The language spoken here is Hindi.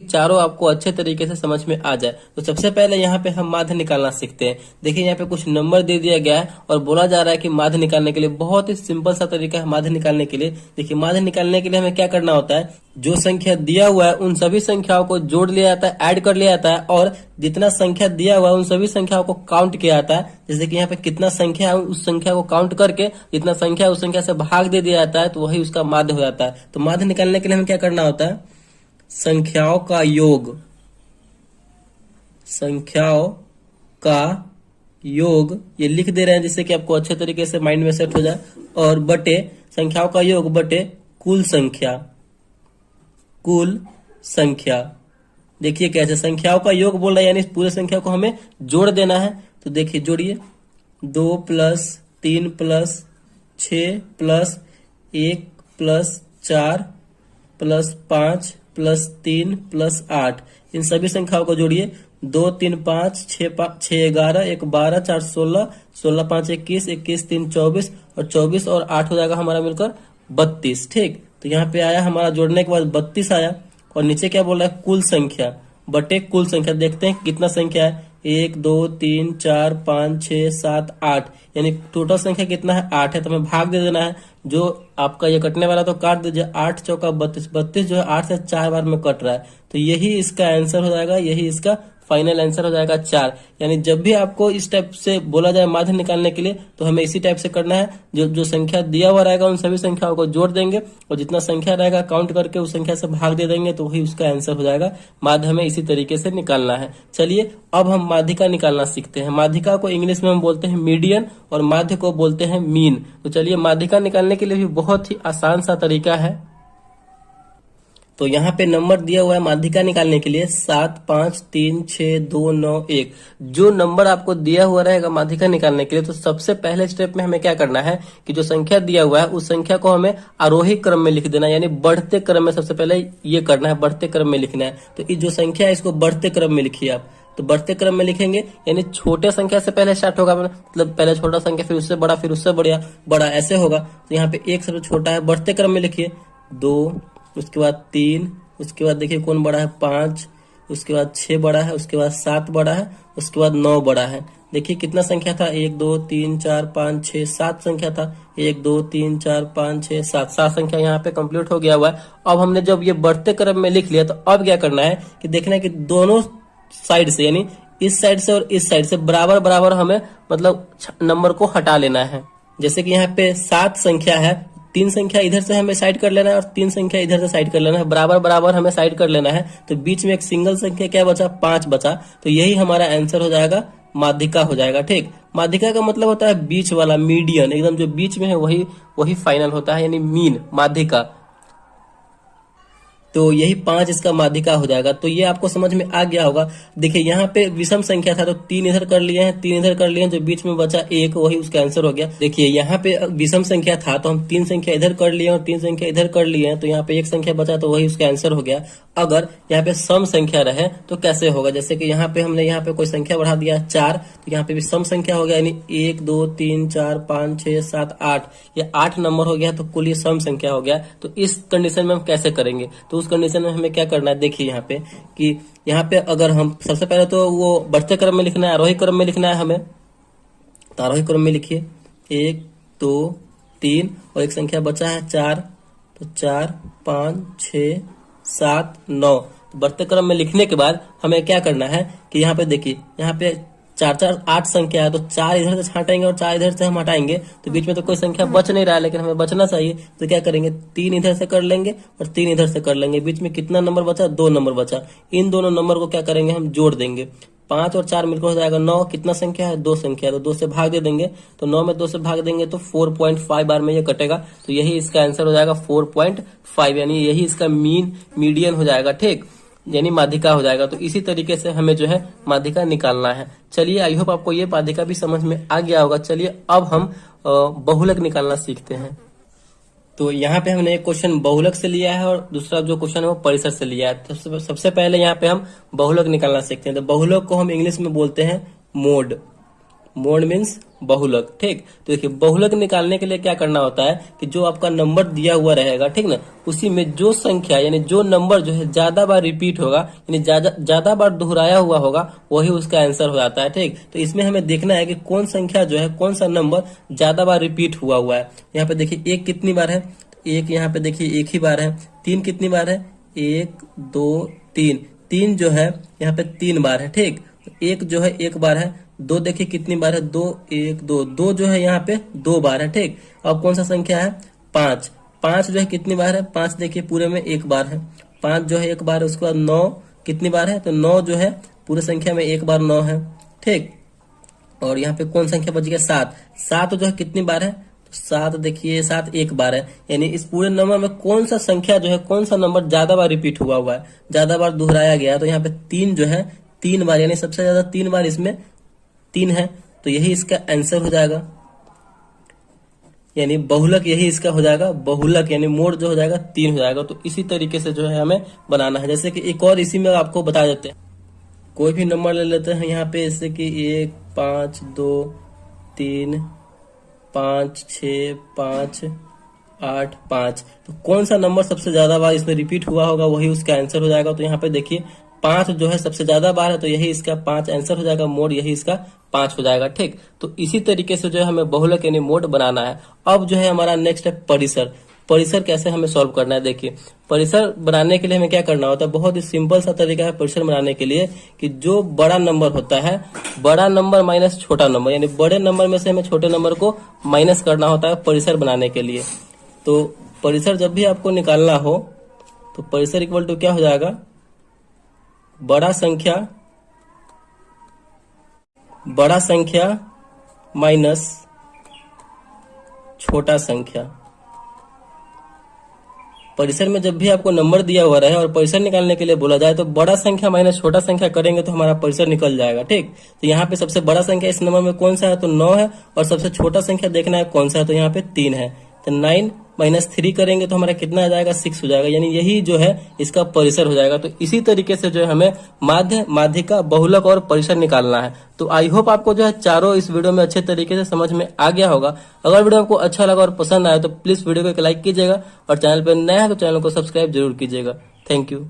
चारों आपको अच्छे तरीके से समझ में आ जाए। तो सबसे पहले यहाँ पे हम माध्य निकालना सीखते हैं। देखिए यहाँ पे कुछ नंबर दे दिया गया है और बोला जा रहा है कि माध्य निकालने के लिए बहुत ही सिंपल सा तरीका है माध्य निकालने के लिए। देखिए माध्य निकालने के लिए हमें क्या करना होता है, जो संख्या दिया हुआ है उन सभी संख्याओं को जोड़ लिया जाता है, ऐड कर लिया जाता है और जितना संख्या दिया हुआ है उन सभी संख्याओं को काउंट किया जाता है। जैसे कि यहाँ पे कितना संख्या है उस संख्या को काउंट करके जितना संख्या है उस संख्या से भाग दे दिया जाता है, तो वही उसका माध्य हो जाता है। तो माध्य निकालने के लिए हमें क्या करना होता है, संख्याओं का योग, संख्याओं का योग ये लिख दे रहे हैं जिससे कि आपको अच्छे तरीके से माइंड में सेट हो जाए, और बटे संख्याओं का योग बटे कुल संख्या, कुल संख्या। देखिए कैसे संख्याओं का योग बोल रहा है, यानी पूरे संख्या को हमें जोड़ देना है। तो देखिए जोड़िए, 2 plus 3 plus 6 plus 1 plus 4 plus 5 plus 3 plus 8, इन सभी संख्याओं को जोड़िए। 2 3 5 6 11 1 12 4 16 16 5 21 21 3 24 और 24 और 8 हो जाएगा हमारा मिलकर 32। ठीक, तो यहाँ पे आया हमारा जोड़ने के बाद 32 आया। और नीचे क्या बोल रहा है, कुल संख्या बटे कुल संख्या। देखते हैं कितना संख्या है, 1 2 3 4 5 6 7 8, यानी टोटल संख्या कितना है, 8 है। तो हमें भाग दे देना है, जो आपका ये कटने वाला तो काट दीजिए, 8 चौका 32, 32 जो है 8 से 4 बार में कट रहा है, तो यही इसका आंसर हो जाएगा, यही इसका फाइनल आंसर हो जाएगा 4। यानी जब भी आपको इस टाइप से बोला जाए माध्य निकालने के लिए, तो हमें इसी टाइप से करना है। जो जो संख्या दिया हुआ रहेगा उन सभी संख्याओं को जोड़ देंगे और जितना संख्या रहेगा काउंट करके उस संख्या से भाग दे देंगे, तो वही उसका आंसर हो जाएगा। माध्य हमें इसी तरीके से निकालना है। चलिए अब हम माध्यिका निकालना सीखते हैं। माध्यिका को इंग्लिश में हम बोलते हैं मीडियन और माध्य को बोलते हैं मीन। तो चलिए माध्यिका निकालने के लिए भी बहुत ही आसान सा तरीका है। तो यहाँ पे नंबर दिया हुआ है माध्यिका निकालने के लिए 7 5 3 6 2 9 1। जो नंबर आपको दिया हुआ रहेगा माध्यिका निकालने के लिए, तो सबसे पहले स्टेप में हमें क्या करना है कि जो संख्या दिया हुआ है उस संख्या को हमें आरोही क्रम में लिख देना है, यानी बढ़ते क्रम में सबसे पहले ये करना है, बढ़ते क्रम में लिखना है। तो ये जो संख्या है इसको बढ़ते क्रम में लिखिए आप। तो बढ़ते क्रम में लिखेंगे यानी छोटे संख्या से पहले स्टार्ट होगा, मतलब पहले छोटा संख्या फिर उससे बड़ा फिर उससे बड़ा बड़ा ऐसे होगा। तो यहाँ पे 1 सबसे छोटा है, बढ़ते क्रम में लिखिए। 2, उसके बाद 3, उसके बाद देखिए कौन बड़ा है 5, उसके बाद 6 बड़ा है, उसके बाद 7 बड़ा है, उसके बाद 9 बड़ा है। देखिए कितना संख्या था, 1 2 3 4 5 6 7 संख्या था। 1 2 3 4 5 6 7, 7 संख्या यहाँ पे कंप्लीट हो गया हुआ है। अब हमने जब ये बढ़ते क्रम में लिख लिया, तो अब क्या करना है कि देखना है कि दोनों साइड से, यानी इस साइड से और इस साइड से बराबर बराबर हमें मतलब नंबर को हटा लेना है। जैसे कि यहाँ पे 7 संख्या है, 3 संख्या इधर से हमें साइड कर लेना है और 3 संख्या इधर से साइड कर लेना है, बराबर बराबर हमें साइड कर लेना है। तो बीच में एक सिंगल संख्या क्या बचा, 5 बचा। तो यही हमारा आंसर हो जाएगा, माध्यिका हो जाएगा। ठीक, माध्यिका का मतलब होता है बीच वाला, मीडियन, एकदम जो बीच में है वही फाइनल होता है, यानी मीन, माध्यिका। तो यही 5 इसका माध्यिका हो जाएगा। तो ये आपको समझ में आ गया होगा। देखिए यहाँ पे विषम संख्या था तो 3 इधर कर लिए हैं, 3 इधर कर लिए हैं, जो बीच में बचा 1 वही उसका आंसर हो गया। देखिए यहाँ पे विषम संख्या था तो हम 3 संख्या इधर कर लिए और 3 संख्या इधर कर लिए हैं, तो यहाँ पे 1 संख्या बचा तो वही उसका आंसर हो गया। अगर यहाँ पे सम संख्या रहे तो कैसे होगा, जैसे कि यहाँ पे हमने यहाँ पे कोई संख्या बढ़ा दिया 4, तो यहाँ पे भी सम संख्या हो गया, यानी 1 2 3 4 5 6 7 8, ये 8 नंबर हो गया, तो कुल ये सम संख्या हो गया। तो इस कंडीशन में हम कैसे करेंगे, तो उस कंडीशन में हमें क्या करना है, देखिए यहाँ पे कि यहाँ पे अगर हम सबसे पहले तो वो बढ़ते क्रम में लिखना है, आरोही क्रम में लिखना है हमें। तो आरोही क्रम में लिखिए 1 2 3 और एक संख्या बचा है 4, तो 4 5 6 7 9। तो बढ़ते क्रम में लिखने के बाद हमें क्या करना है कि यहाँ पे देखिए, यहाँ पे 4 4 8 संख्या है, तो 4 इधर से हटाएंगे और 4 इधर से हम हटाएंगे, तो बीच में तो कोई संख्या बच नहीं रहा है, लेकिन हमें बचना चाहिए। तो क्या करेंगे, 3 इधर से कर लेंगे और 3 इधर से कर लेंगे, बीच में कितना नंबर बचा, 2 नंबर बचा। इन दोनों नंबर को क्या करेंगे, हम जोड़ देंगे। 5 और 4 मिलकर हो जाएगा 9। कितना संख्या है, 2 संख्या है, तो 2 से भाग दे देंगे। तो 9 में 2 से भाग देंगे तो 4.5 बार में ये कटेगा, तो यही इसका आंसर हो जाएगा 4.5, यानी यही इसका मीडियन हो जाएगा। ठीक, यानी माध्यिका हो जाएगा। तो इसी तरीके से हमें जो है माध्यिका निकालना है। चलिए आई होप आपको ये माध्यिका भी समझ में आ गया होगा। चलिए अब हम बहुलक निकालना सीखते हैं। तो यहाँ पे हमने एक क्वेश्चन बहुलक से लिया है और दूसरा जो क्वेश्चन है वो परिसर से लिया है। तो सबसे पहले यहाँ पे हम बहुलक निकालना सीखते हैं। तो बहुलक को हम इंग्लिश में बोलते हैं मोड। मोड मीन्स बहुलक। ठीक, तो देखिए बहुलक निकालने के लिए क्या करना होता है कि जो आपका नंबर दिया हुआ रहेगा, ठीक ना, उसी में जो संख्या यानी जो नंबर जो है ज्यादा बार रिपीट होगा यानी ज्यादा बार दोहराया हुआ होगा वही उसका आंसर हो जाता है। ठीक, तो इसमें हमें देखना है कि कौन संख्या जो है, कौन सा नंबर ज्यादा बार रिपीट हुआ है। यहाँ पे देखिए एक कितनी बार है, एक यहाँ पे देखिए एक ही बार है। तीन कितनी बार है, एक दो तीन, तीन जो है यहाँ पे 3 बार है। ठीक, एक जो है एक बार है। दो देखिए कितनी बार है, दो एक दो, दो जो है यहाँ पे 2 बार है। ठीक, अब कौन सा संख्या है, 5, 5 जो है कितनी बार है, 5 देखिए पूरे में एक बार है। 5 जो है एक बार है। उसके बाद 9 कितनी बार है, तो 9 जो है पूरे संख्या में एक बार 9 है। ठीक, और यहाँ पे कौन संख्या बच गया, 7, 7 जो है कितनी बार है, तो 7 देखिए 7 एक बार है। यानी इस पूरे नंबर में कौन सा संख्या जो है, कौन सा नंबर ज्यादा बार रिपीट हुआ है, ज्यादा बार दोहराया गया, तो यहाँ पे 3 जो है 3 बार, यानी सबसे ज्यादा 3 बार इसमें 3 है, तो यही इसका आंसर हो जाएगा। यानी बहुलक यही इसका हो जाएगा, बहुलक यानी मोड जो हो जाएगा 3 हो जाएगा। तो इसी तरीके से जो है हमें बनाना है। जैसे कि एक और इसी में आपको बता देते हैं, कोई भी नंबर ले लेते हैं यहाँ पे, जैसे कि 1 5 2 3 5 6 5 8 5, तो कौन सा नंबर सबसे ज्यादा बार इसमें रिपीट हुआ होगा वही उसका आंसर हो जाएगा। तो यहाँ पे देखिए 5 जो है सबसे ज्यादा बार है, तो यही इसका 5 आंसर हो जाएगा, मोड यही इसका 5 हो जाएगा। ठीक, तो इसी तरीके से जो है हमें बहुलक यानी मोड बनाना है। अब जो है हमारा नेक्स्ट है परिसर। परिसर कैसे हमें सॉल्व करना है, देखिए परिसर बनाने के लिए हमें क्या करना होता है, बहुत ही सिंपल सा तरीका है परिसर बनाने के लिए, कि जो बड़ा नंबर होता है, बड़ा नंबर माइनस छोटा नंबर, यानी बड़े नंबर में से हमें छोटे नंबर को माइनस करना होता है परिसर बनाने के लिए। तो परिसर जब भी आपको निकालना हो तो परिसर इक्वल टू क्या हो जाएगा, बड़ा संख्या माइनस छोटा संख्या। परिसर में जब भी आपको नंबर दिया हुआ रहे और परिसर निकालने के लिए बोला जाए तो बड़ा संख्या माइनस छोटा संख्या करेंगे तो हमारा परिसर निकल जाएगा। ठीक, तो यहाँ पे सबसे बड़ा संख्या इस नंबर में कौन सा है, तो 9 है, और सबसे छोटा संख्या देखना है कौन सा है, तो यहाँ पे 3 है। तो 9 माइनस 3 करेंगे तो हमारा कितना आ जाएगा, 6 हो जाएगा, यानी यही जो है इसका परिसर हो जाएगा। तो इसी तरीके से जो है हमें माध्य, माध्यिका, बहुलक और परिसर निकालना है। तो आई होप आपको जो है चारों इस वीडियो में अच्छे तरीके से समझ में आ गया होगा। अगर वीडियो आपको अच्छा लगा और पसंद आया तो प्लीज वीडियो को एक लाइक कीजिएगा, और चैनल पर नया है तो चैनल को सब्सक्राइब जरूर कीजिएगा। Thank you.